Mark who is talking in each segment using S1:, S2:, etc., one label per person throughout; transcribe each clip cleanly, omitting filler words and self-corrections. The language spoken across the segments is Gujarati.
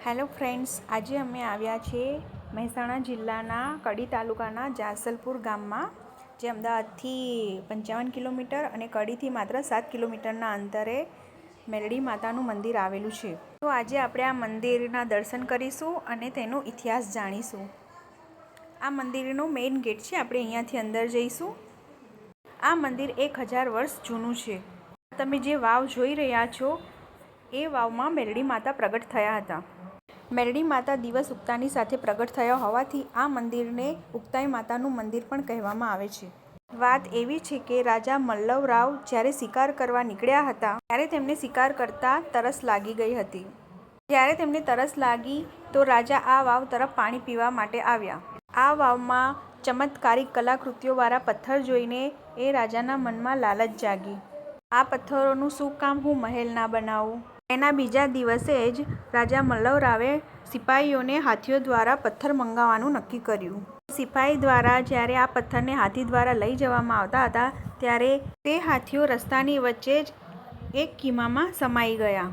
S1: હેલો ફ્રેન્ડ્સ, આજે અમે આવ્યા છીએ મહેસાણા જિલ્લાના કડી તાલુકાના જાસલપુર ગામમાં, જે અમદાવાદથી 55 કિલોમીટર અને કડીથી માત્ર 7 કિલોમીટરના અંતરે મેલડી માતાનું મંદિર આવેલું છે. તો આજે આપણે આ મંદિરના દર્શન કરીશું અને તેનો ઇતિહાસ જાણીશું. આ મંદિરનો મેઇન ગેટ છે, આપણે અહીંયાથી અંદર જઈશું. આ મંદિર 1000 વર્ષ જૂનું છે. તમે જે વાવ જોઈ રહ્યા છો એ વાવમાં મેલડી માતા પ્રગટ થયા હતા. મેલડી માતા દિવસ ઉગતાની સાથે પ્રગટ થયા હોવાથી આ મંદિરને ઉગતાઈ માતાનું મંદિર પણ કહેવામાં આવે છે. વાત એવી છે કે રાજા મલ્લવરાવ જ્યારે શિકાર કરવા નીકળ્યા હતા ત્યારે તેમને શિકાર કરતા તરસ લાગી ગઈ હતી. જ્યારે તેમને તરસ લાગી તો રાજા આ વાવ તરફ પાણી પીવા માટે આવ્યા. આ વાવમાં ચમત્કારિક કલાકૃતિઓવાળા પથ્થર જોઈને એ રાજાના મનમાં લાલચ જાગી. આ પથ્થરોનું શું કામ હું મહેલ ના બનાવું? એના બીજા દિવસે જ રાજા મલ્લવરાવે સિપાહીઓને હાથીઓ દ્વારા પથ્થર મંગાવવાનું નક્કી કર્યું. સિપાહી દ્વારા જ્યારે આ પથ્થરને હાથી દ્વારા લઈ જવામાં આવતા હતા ત્યારે તે હાથીઓ રસ્તાની વચ્ચે જ એક કીમામાં સમાઈ ગયા.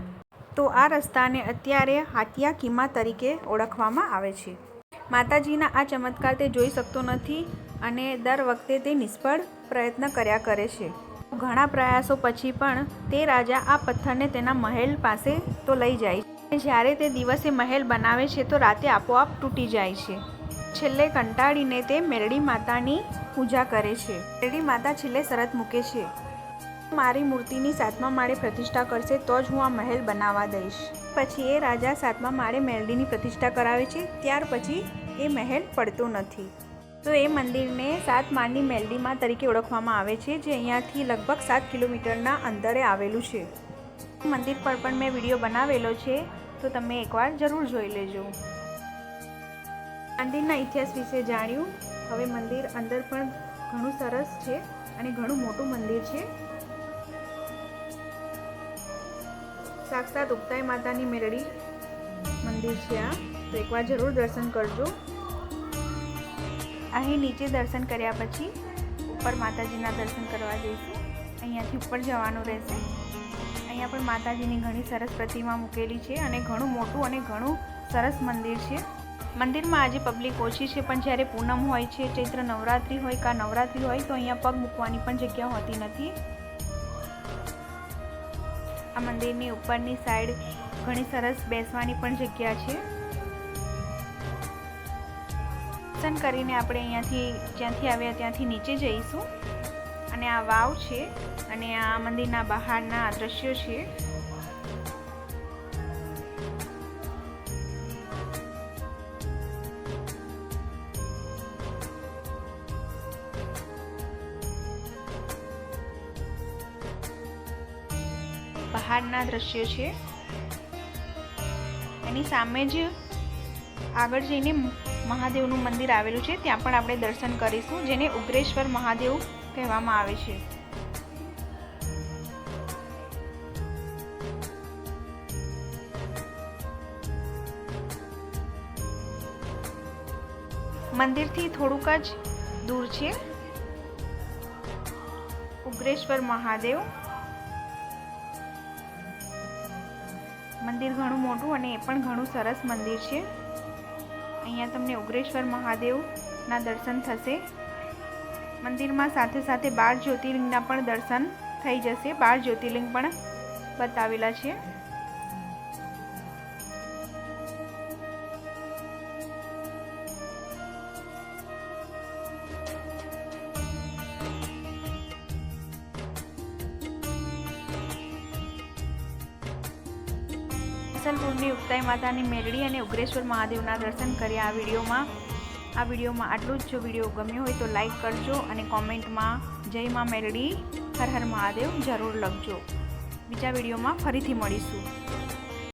S1: તો આ રસ્તાને અત્યારે હાથિયા કીમા તરીકે ઓળખવામાં આવે છે. માતાજીના આ ચમત્કાર તે જોઈ શકતો નથી અને દર વખતે તે નિષ્ફળ પ્રયત્ન કર્યા કરે છે. ઘણા પ્રયાસો પછી પણ તે રાજા આ પથ્થરને તેના મહેલ પાસે તો લઈ જાય છે. જ્યારે તે દિવસે મહેલ બનાવે છે તો રાતે આપોઆપ તૂટી જાય છે. છેલ્લે કંટાળીને તે મેલડી માતાની પૂજા કરે છે. મેલડી માતા છેલ્લે શરત મૂકે છે, મારી મૂર્તિની 7મા માળે પ્રતિષ્ઠા કરશે તો જ હું આ મહેલ બનાવવા દઈશ. પછી એ રાજા 7મા માળે મેલડીની પ્રતિષ્ઠા કરાવે છે. ત્યાર પછી એ મહેલ પડતો નથી. તો એ મંદિરને 7 માળની મેલડી મા તરીકે ઓળખવામાં આવે છે, જે અહીંયાથી લગભગ 7 કિલોમીટરના અંતરે આવેલું છે. મંદિર પર પણ મેં વિડીયો બનાવેલો છે, તો તમે એકવાર જરૂર જોઈ લેજો. મંદિરના ઇતિહાસ વિશે જાણ્યું. હવે મંદિર અંદર પણ ઘણું સરસ છે અને ઘણું મોટું મંદિર છે. સાક્ષાત ઉગતાઈ માતાની મેલડી મંદિર છે આ, તો એકવાર જરૂર દર્શન કરજો. અહીં નીચે દર્શન કર્યા પછી ઉપર માતાજીના દર્શન કરવા જઈશું. અહીંયાથી ઉપર જવાનું રહેશે. અહીંયા પણ માતાજીની ઘણી સરસ પ્રતિમા મૂકેલી છે અને ઘણું મોટું અને ઘણું સરસ મંદિર છે. મંદિરમાં આજે પબ્લિક ઓછી છે, પણ જ્યારે પૂનમ હોય છે, ચૈત્ર નવરાત્રિ હોય કે નવરાત્રિ હોય તો અહીંયા પગ મૂકવાની પણ જગ્યા હોતી નથી. આ મંદિરની ઉપરની સાઈડ ઘણી સરસ બેસવાની પણ જગ્યા છે. દર્શન કરીને આપણે અહીંયાથી જ્યાંથી આવ્યા ત્યાંથી નીચે જઈશું અને આ વાવ છે અને આ મંદિરના બહારના દ્રશ્યો છે. બહારના દ્રશ્યો છે. એની સામે જ આગળ જઈને મહાદેવનું મંદિર આવેલું છે, ત્યાં પણ આપણે દર્શન કરીશું, જેને ઉગ્રેશ્વર મહાદેવ કહેવામાં આવે છે. મંદિરથી થોડુંક જ દૂર છે ઉગ્રેશ્વર મહાદેવ મંદિર. ઘણું મોટું અને એ પણ ઘણું સરસ મંદિર છે. અહીંયા તમને ઉગ્રેશ્વર મહાદેવના દર્શન થશે. મંદિરમાં સાથે સાથે 12 જ્યોતિર્લિંગના પણ દર્શન થઈ જશે. 12 જ્યોતિર્લિંગ પણ બતાવેલા છે. જાસલપુરની ઉગતાઈ માતાની મેલડી અને ઉગ્રેશ્વર મહાદેવના દર્શન કર્યા આ વિડીયોમાં આટલું જ. જો વિડીયો ગમ્યો હોય તો લાઈક કરજો અને કોમેન્ટમાં જય માં મેલડી, હર હર મહાદેવ જરૂર લખજો. બીજા વિડીયોમાં ફરીથી મળીશું.